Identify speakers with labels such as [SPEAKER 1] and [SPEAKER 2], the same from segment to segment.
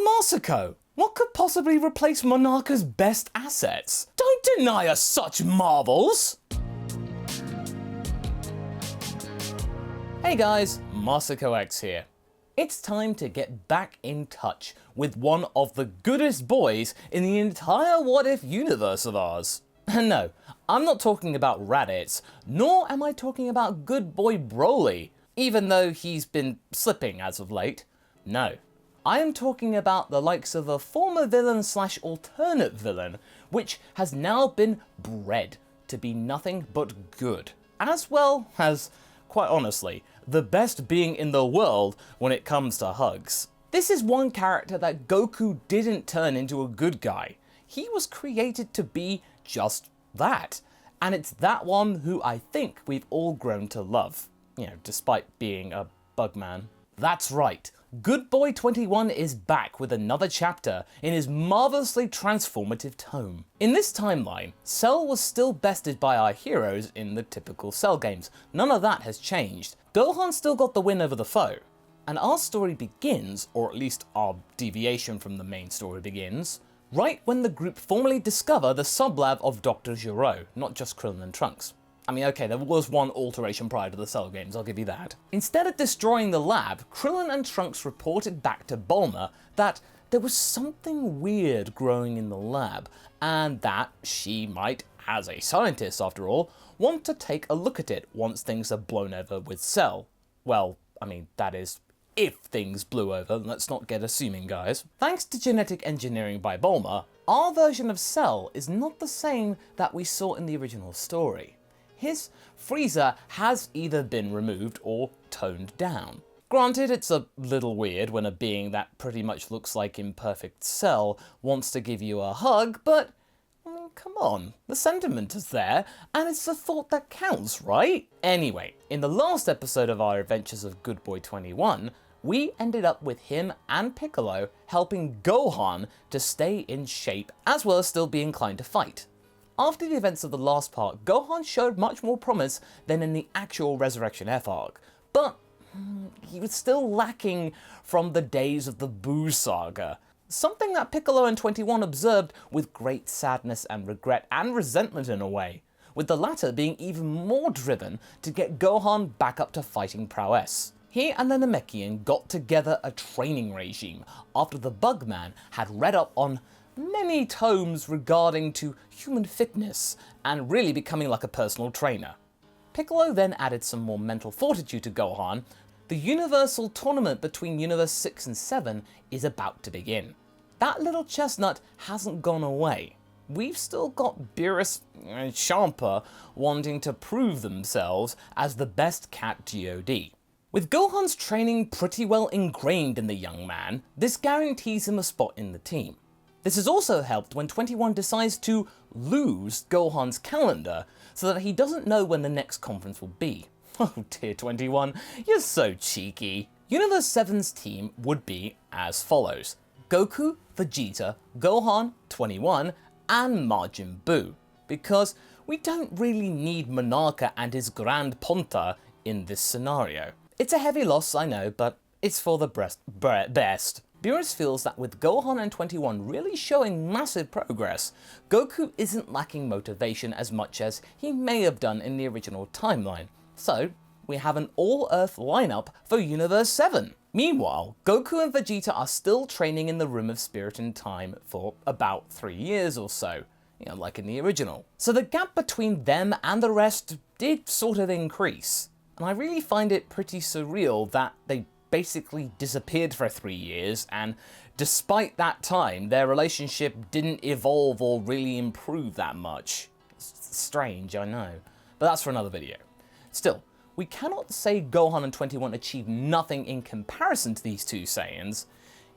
[SPEAKER 1] Masako! What could possibly replace Monarca's best assets? Don't deny us such marvels! Hey guys, MasakoX here. It's time to get back in touch with one of the goodest boys in the entire What If universe of ours. And no, I'm not talking about Raditz, nor am I talking about good boy Broly, even though he's been slipping as of late. No. I am talking about the likes of a former villain slash alternate villain, which has now been bred to be nothing but good. As well as, quite honestly, the best being in the world when it comes to hugs. This is one character that Goku didn't turn into a good guy. He was created to be just that. And it's that one who I think we've all grown to love. You know, despite being a bugman. That's right. Good Boy 21 is back with another chapter in his marvellously transformative tome. In this timeline, Cell was still bested by our heroes in the typical Cell games. None of that has changed. Gohan still got the win over the foe. And our story begins, or at least our deviation from the main story begins, right when the group formally discover the sublab of Dr. Gero, not just Krillin and Trunks. I mean, okay, there was one alteration prior to the Cell games, I'll give you that. Instead of destroying the lab, Krillin and Trunks reported back to Bulma that there was something weird growing in the lab, and that she might, as a scientist after all, want to take a look at it once things are blown over with Cell. Well, I mean, that is, if things blew over, let's not get assuming, guys. Thanks to genetic engineering by Bulma, our version of Cell is not the same that we saw in the original story. His Frieza has either been removed or toned down. Granted, it's a little weird when a being that pretty much looks like imperfect Cell wants to give you a hug, but I mean, come on, the sentiment is there, and it's the thought that counts, right? Anyway, in the last episode of our adventures of Good Boy 21, we ended up with him and Piccolo helping Gohan to stay in shape, as well as still be inclined to fight. After the events of the last part, Gohan showed much more promise than in the actual Resurrection F arc, but he was still lacking from the days of the Buu saga. Something that Piccolo and 21 observed with great sadness and regret and resentment in a way, with the latter being even more driven to get Gohan back up to fighting prowess. He and the Namekian got together a training regime after the Bugman had read up on many tomes regarding to human fitness and really becoming like a personal trainer. Piccolo then added some more mental fortitude to Gohan. The universal tournament between Universe 6 and 7 is about to begin. That little chestnut hasn't gone away. We've still got Beerus and Champa wanting to prove themselves as the best cat God. With Gohan's training pretty well ingrained in the young man, this guarantees him a spot in the team. This has also helped when 21 decides to lose Gohan's calendar so that he doesn't know when the next conference will be. Oh dear 21, you're so cheeky. Universe 7's team would be as follows: Goku, Vegeta, Gohan, 21, and Majin Buu. Because we don't really need Monarca and his Grand Ponta in this scenario. It's a heavy loss, I know, but it's for the best. Beerus feels that with Gohan and 21 really showing massive progress, Goku isn't lacking motivation as much as he may have done in the original timeline. So, we have an all-Earth lineup for Universe 7. Meanwhile, Goku and Vegeta are still training in the Room of Spirit and Time for about 3 years or so, you know, like in the original. So the gap between them and the rest did sort of increase. And I really find it pretty surreal that they basically disappeared for 3 years, and despite that time, their relationship didn't evolve or really improve that much. It's strange, I know, but that's for another video. Still, we cannot say Gohan and 21 achieved nothing in comparison to these two Saiyans.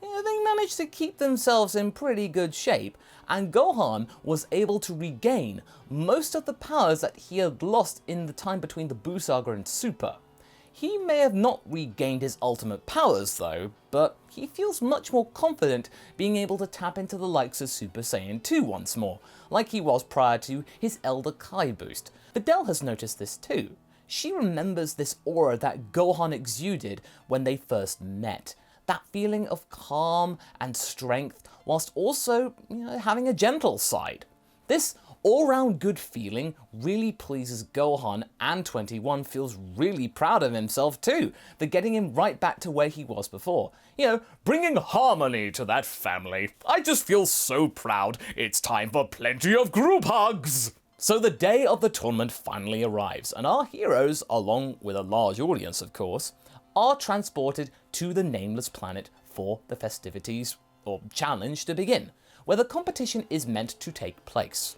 [SPEAKER 1] You know, they managed to keep themselves in pretty good shape, and Gohan was able to regain most of the powers that he had lost in the time between the Buu Saga and Super. He may have not regained his ultimate powers though, but he feels much more confident being able to tap into the likes of Super Saiyan 2 once more, like he was prior to his Elder Kai boost. Videl has noticed this too. She remembers this aura that Gohan exuded when they first met, that feeling of calm and strength, whilst also, having a gentle side. This all-round good feeling really pleases Gohan, and 21 feels really proud of himself too, for getting him right back to where he was before. Bringing harmony to that family. I just feel so proud. It's time for plenty of group hugs! So the day of the tournament finally arrives, and our heroes, along with a large audience of course, are transported to the nameless planet for the festivities, or challenge, to begin, where the competition is meant to take place.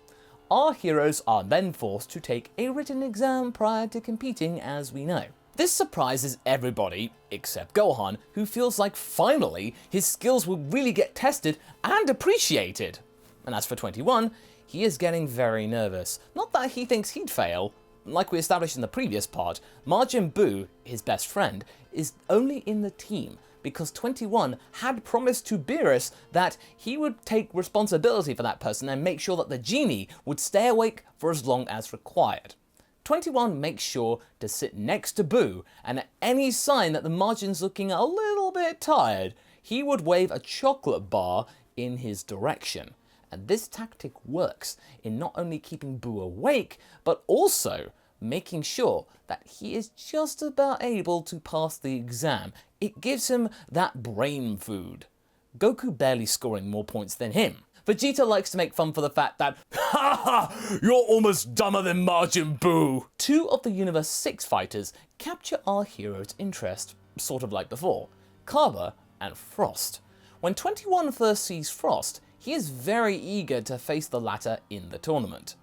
[SPEAKER 1] Our heroes are then forced to take a written exam prior to competing, as we know. This surprises everybody except Gohan, who feels like finally his skills will really get tested and appreciated. And as for 21, he is getting very nervous. Not that he thinks he'd fail. Like we established in the previous part, Majin Buu, his best friend, is only in the team because 21 had promised to Beerus that he would take responsibility for that person and make sure that the genie would stay awake for as long as required. 21 makes sure to sit next to Buu, and at any sign that the Majin's looking a little bit tired, he would wave a chocolate bar in his direction. And this tactic works in not only keeping Buu awake, but also making sure that he is just about able to pass the exam. It gives him that brain food. Goku barely scoring more points than him. Vegeta likes to make fun for the fact that, ha ha, you're almost dumber than Majin Buu. 2 of the Universe 6 fighters capture our hero's interest, sort of like before, Kaba and Frost. When 21 first sees Frost, he is very eager to face the latter in the tournament.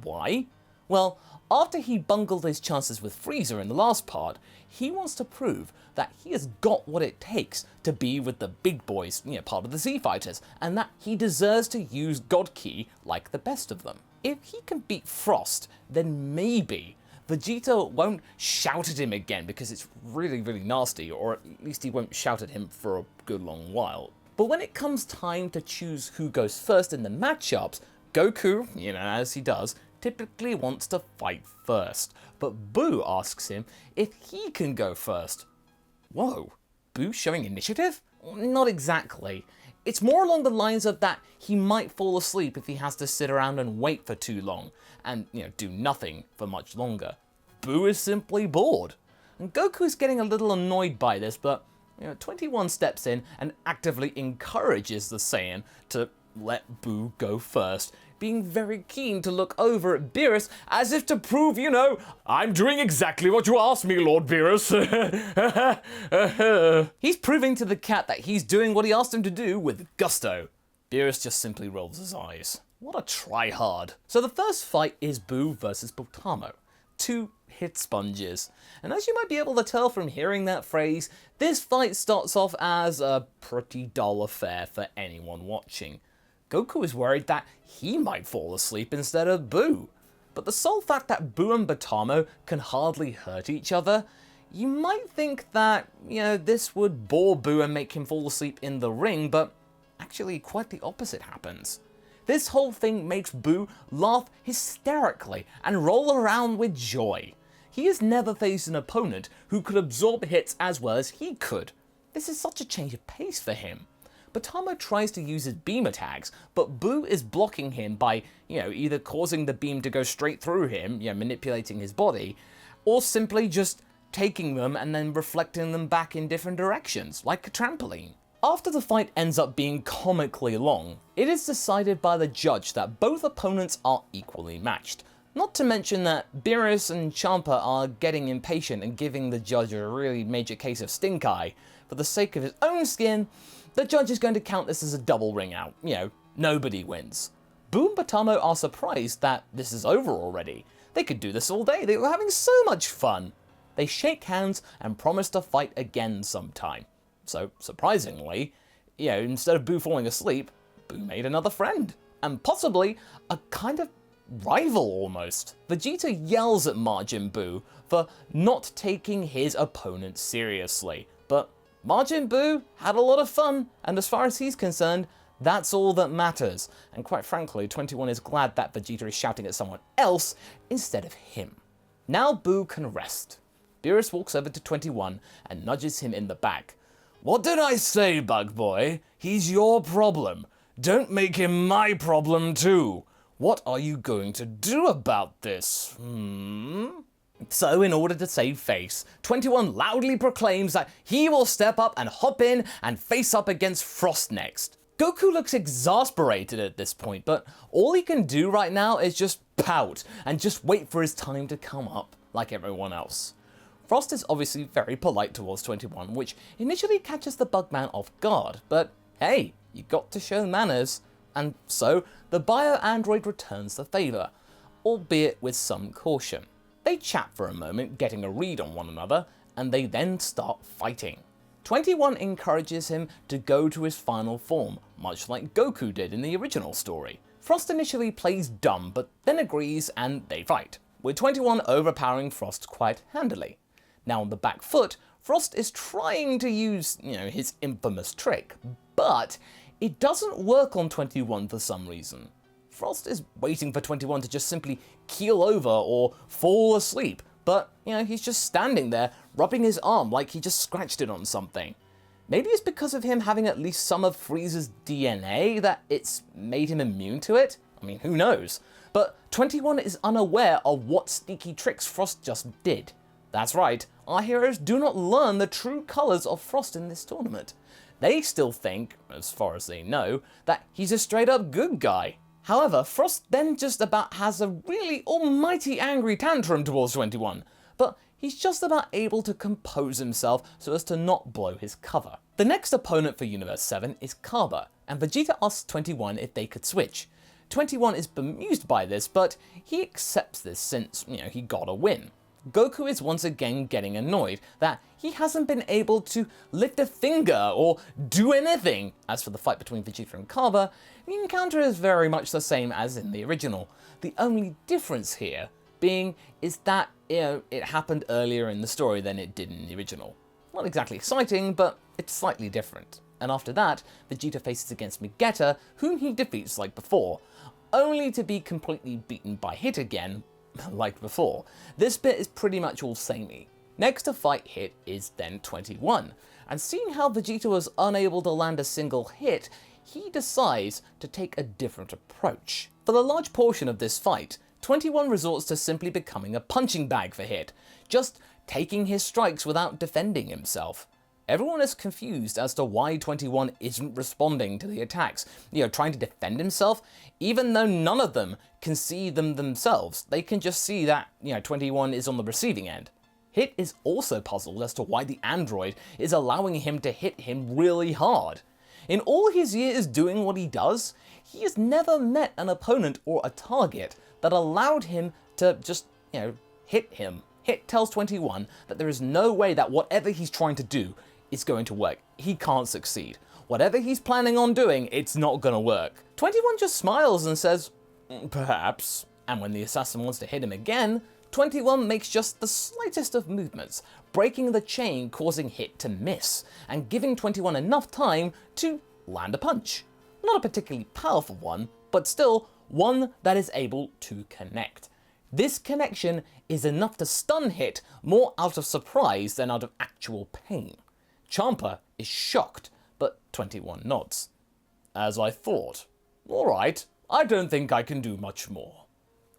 [SPEAKER 1] Why? Well, after he bungled his chances with Frieza in the last part, he wants to prove that he has got what it takes to be with the big boys, part of the Z Fighters, and that he deserves to use God Ki like the best of them. If he can beat Frost, then maybe Vegeta won't shout at him again because it's really, really nasty, or at least he won't shout at him for a good long while. But when it comes time to choose who goes first in the matchups, Goku, as he does, typically wants to fight first, but Buu asks him if he can go first. Whoa, Buu showing initiative? Not exactly. It's more along the lines of that he might fall asleep if he has to sit around and wait for too long, and, do nothing for much longer. Buu is simply bored. And Goku is getting a little annoyed by this, but 21 steps in and actively encourages the Saiyan to let Buu go first, being very keen to look over at Beerus as if to prove, I'm doing exactly what you asked me, Lord Beerus. He's proving to the cat that he's doing what he asked him to do with gusto. Beerus just simply rolls his eyes. What a try-hard. So the first fight is Buu versus Botamo. 2 hit sponges. And as you might be able to tell from hearing that phrase, this fight starts off as a pretty dull affair for anyone watching. Goku is worried that he might fall asleep instead of Buu. But the sole fact that Buu and Botamo can hardly hurt each other, you might think that, this would bore Buu and make him fall asleep in the ring, but actually quite the opposite happens. This whole thing makes Buu laugh hysterically and roll around with joy. He has never faced an opponent who could absorb hits as well as he could. This is such a change of pace for him. Botamo tries to use his beam attacks, but Buu is blocking him by, either causing the beam to go straight through him, manipulating his body, or simply just taking them and then reflecting them back in different directions, like a trampoline. After the fight ends up being comically long, it is decided by the judge that both opponents are equally matched. Not to mention that Beerus and Champa are getting impatient and giving the judge a really major case of stink eye. For the sake of his own skin, the judge is going to count this as a double ring out. Nobody wins. Buu and Botamo are surprised that this is over already. They could do this all day. They were having so much fun. They shake hands and promise to fight again sometime. So, surprisingly, instead of Buu falling asleep, Buu made another friend. And possibly a kind of rival almost. Vegeta yells at Majin Buu for not taking his opponent seriously. But Majin Buu had a lot of fun, and as far as he's concerned, that's all that matters. And quite frankly, 21 is glad that Vegeta is shouting at someone else instead of him. Now Buu can rest. Beerus walks over to 21 and nudges him in the back. What did I say, Bug Boy? He's your problem. Don't make him my problem too. What are you going to do about this? So, in order to save face, 21 loudly proclaims that he will step up and hop in and face up against Frost next. Goku looks exasperated at this point, but all he can do right now is just pout and just wait for his time to come up, like everyone else. Frost is obviously very polite towards 21, which initially catches the Bugman off guard, but hey, you got to show manners. And so, the bio-android returns the favour, albeit with some caution. They chat for a moment, getting a read on one another, and they then start fighting. 21 encourages him to go to his final form, much like Goku did in the original story. Frost initially plays dumb, but then agrees and they fight, with 21 overpowering Frost quite handily. Now on the back foot, Frost is trying to use, his infamous trick, but it doesn't work on 21 for some reason. Frost is waiting for 21 to just simply keel over or fall asleep, but, he's just standing there, rubbing his arm like he just scratched it on something. Maybe it's because of him having at least some of Frieza's DNA that it's made him immune to it? I mean, who knows? But 21 is unaware of what sneaky tricks Frost just did. That's right, our heroes do not learn the true colours of Frost in this tournament. They still think, as far as they know, that he's a straight up good guy. However, Frost then just about has a really almighty angry tantrum towards 21, but he's just about able to compose himself so as to not blow his cover. The next opponent for Universe 7 is Kaba, and Vegeta asks 21 if they could switch. 21 is bemused by this, but he accepts this since, he got a win. Goku is once again getting annoyed that he hasn't been able to lift a finger or do anything. As for the fight between Vegeta and Kaba, the encounter is very much the same as in the original. The only difference here being is that, it happened earlier in the story than it did in the original. Not exactly exciting, but it's slightly different. And after that, Vegeta faces against Vegeta, whom he defeats like before, only to be completely beaten by Hit again, like before. This bit is pretty much all samey. Next to fight Hit is then 21, and seeing how Vegeta was unable to land a single hit, he decides to take a different approach. For the large portion of this fight, 21 resorts to simply becoming a punching bag for Hit, just taking his strikes without defending himself. Everyone is confused as to why 21 isn't responding to the attacks, trying to defend himself, even though none of them can see them themselves. They can just see that, 21 is on the receiving end. Hit is also puzzled as to why the android is allowing him to hit him really hard. In all his years doing what he does, he has never met an opponent or a target that allowed him to just, hit him. Hit tells 21 that there is no way that whatever he's trying to do is going to work. He can't succeed. Whatever he's planning on doing, it's not gonna work. 21 just smiles and says, perhaps. And when the assassin wants to hit him again, 21 makes just the slightest of movements, breaking the chain, causing Hit to miss, and giving 21 enough time to land a punch. Not a particularly powerful one, but still one that is able to connect. This connection is enough to stun Hit more out of surprise than out of actual pain. Champa is shocked, but 21 nods. As I thought. Alright, I don't think I can do much more,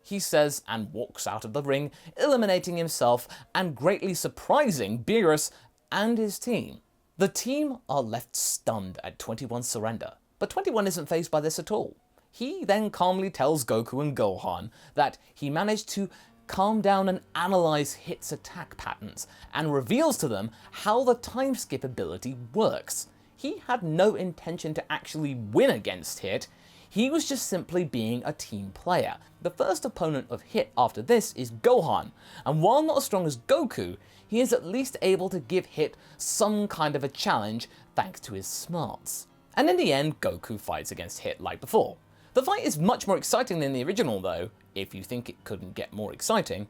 [SPEAKER 1] he says and walks out of the ring, eliminating himself and greatly surprising Beerus and his team. The team are left stunned at 21's surrender, but 21 isn't fazed by this at all. He then calmly tells Goku and Gohan that he managed to calm down and analyze Hit's attack patterns, and reveals to them how the time skip ability works. He had no intention to actually win against Hit, he was just simply being a team player. The first opponent of Hit after this is Gohan, and while not as strong as Goku, he is at least able to give Hit some kind of a challenge thanks to his smarts. And in the end, Goku fights against Hit like before. The fight is much more exciting than the original though, if you think it couldn't get more exciting,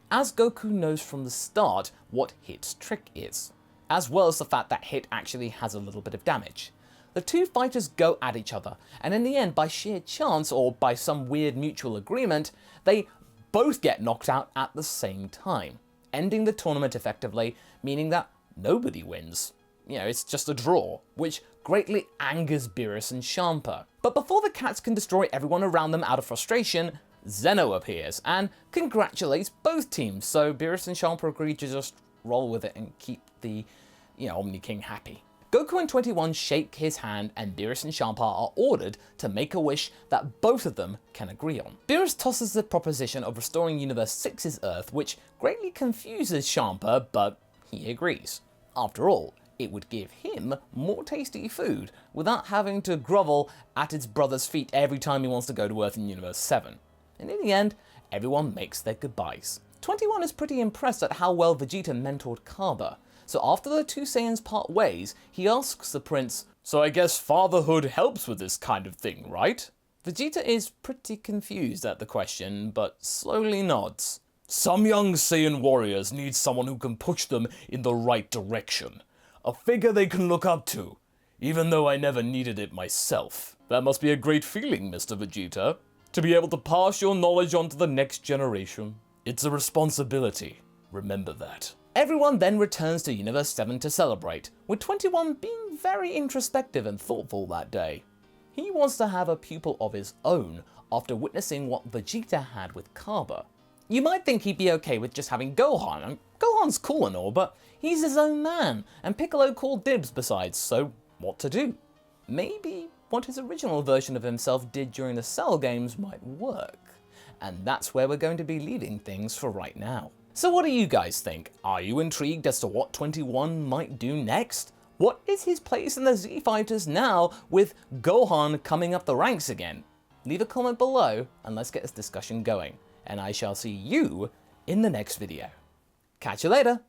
[SPEAKER 1] as Goku knows from the start what Hit's trick is, as well as the fact that Hit actually has a little bit of damage. The two fighters go at each other, and in the end, by sheer chance or by some weird mutual agreement, they both get knocked out at the same time, ending the tournament effectively, meaning that nobody wins. it's just a draw, which greatly angers Beerus and Champa. But before the cats can destroy everyone around them out of frustration, Zeno appears and congratulates both teams, so Beerus and Champa agree to just roll with it and keep the, Omni King happy. Goku and 21 shake his hand, and Beerus and Champa are ordered to make a wish that both of them can agree on. Beerus tosses the proposition of restoring Universe 6's Earth, which greatly confuses Champa, but he agrees. After all, it would give him more tasty food without having to grovel at his brother's feet every time he wants to go to Earth in Universe 7. And in the end, everyone makes their goodbyes. 21 is pretty impressed at how well Vegeta mentored Kaba. So after the two Saiyans part ways, he asks the prince, "So I guess fatherhood helps with this kind of thing, right?" Vegeta is pretty confused at the question, but slowly nods. "Some young Saiyan warriors need someone who can push them in the right direction. A figure they can look up to, even though I never needed it myself. That must be a great feeling, Mr. Vegeta, to be able to pass your knowledge on to the next generation. It's a responsibility, remember that." Everyone then returns to Universe 7 to celebrate, with 21 being very introspective and thoughtful that day. He wants to have a pupil of his own after witnessing what Vegeta had with Kaba. You might think he'd be okay with just having Gohan, and Gohan's cool and all, but he's his own man, and Piccolo called dibs besides, so what to do? Maybe what his original version of himself did during the Cell games might work. And that's where we're going to be leaving things for right now. So what do you guys think? Are you intrigued as to what 21 might do next? What is his place in the Z Fighters now with Gohan coming up the ranks again? Leave a comment below and let's get this discussion going. And I shall see you in the next video. Catch you later!